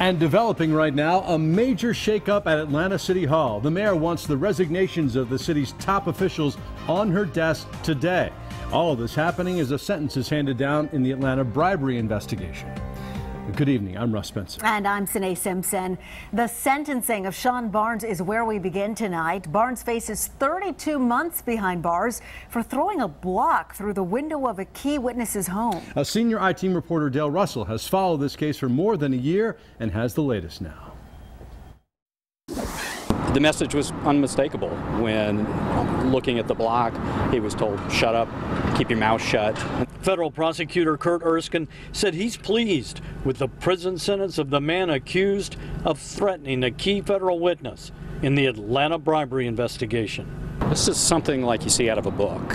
And developing right now, a major shakeup at Atlanta City Hall. The mayor wants the resignations of the city's top officials on her desk today. All of this happening as a sentence is handed down in the Atlanta bribery investigation. Good evening, I'm Russ Spencer. And I'm Sine Simpson. The sentencing of Sean Barnes is where we begin tonight. Barnes faces 32 months behind bars for throwing a block through the window of a key witness's home. A senior I-Team reporter, Dale Russell, has followed this case for more than a year and has the latest now. The message was unmistakable. When looking at the block, he was told, shut up, keep your mouth shut. Federal prosecutor Kurt Erskine said he's pleased with the prison sentence of the man accused of threatening a key federal witness in the Atlanta bribery investigation. This is something like you see out of a book.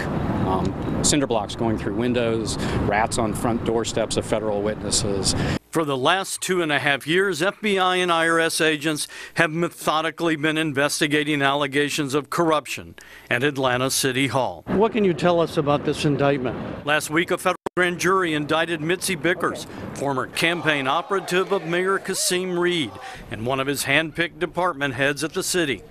Cinder blocks going through windows, rats on front doorsteps of federal witnesses. For the last 2.5 years, FBI and IRS agents have methodically been investigating allegations of corruption at Atlanta City Hall. What can you tell us about this indictment? Last week, a federal grand jury indicted Mitzi Bickers, former campaign operative of Mayor Kasim Reed and one of his hand-picked department heads at the city.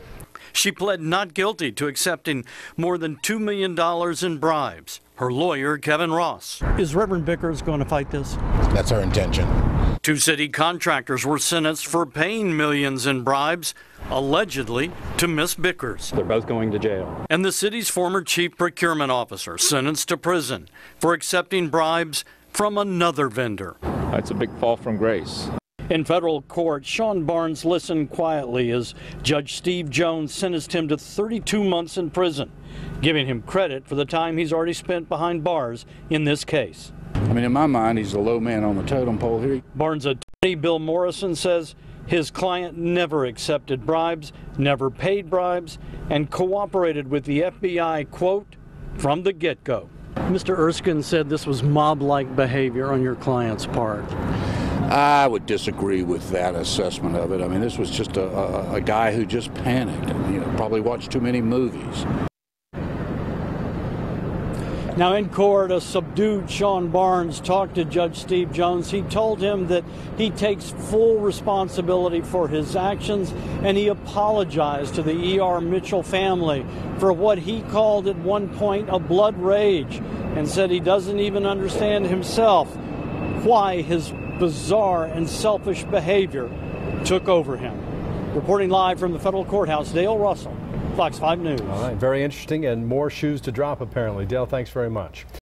She pled not guilty to accepting more than $2 million in bribes. Her lawyer, Kevin Ross. Is Reverend Bickers going to fight this? That's our intention. 2 city contractors were sentenced for paying millions in bribes, allegedly to Miss Bickers. They're both going to jail. And the city's former chief procurement officer sentenced to prison for accepting bribes from another vendor. That's a big fall from grace. In federal court, Sean Barnes listened quietly as Judge Steve Jones sentenced him to 32 months in prison, giving him credit for the time he's already spent behind bars in this case. I mean, in my mind, he's the low man on the totem pole here. Barnes' attorney, Bill Morrison, says his client never accepted bribes, never paid bribes, and cooperated with the FBI, quote, from the get-go. Mr. Erskine said this was mob-like behavior on your client's part. I would disagree with that assessment of it. I mean, this was just a guy who just panicked and probably watched too many movies. Now in court, a subdued Sean Barnes talked to Judge Steve Jones. He told him that he takes full responsibility for his actions, and he apologized to the E.R. Mitchell family for what he called at one point a blood rage, and said he doesn't even understand himself why his bizarre and selfish behavior took over him. Reporting live from the federal courthouse, Dale Russell, Fox 5 News. All right, very interesting, and more shoes to drop apparently. Dale, thanks very much.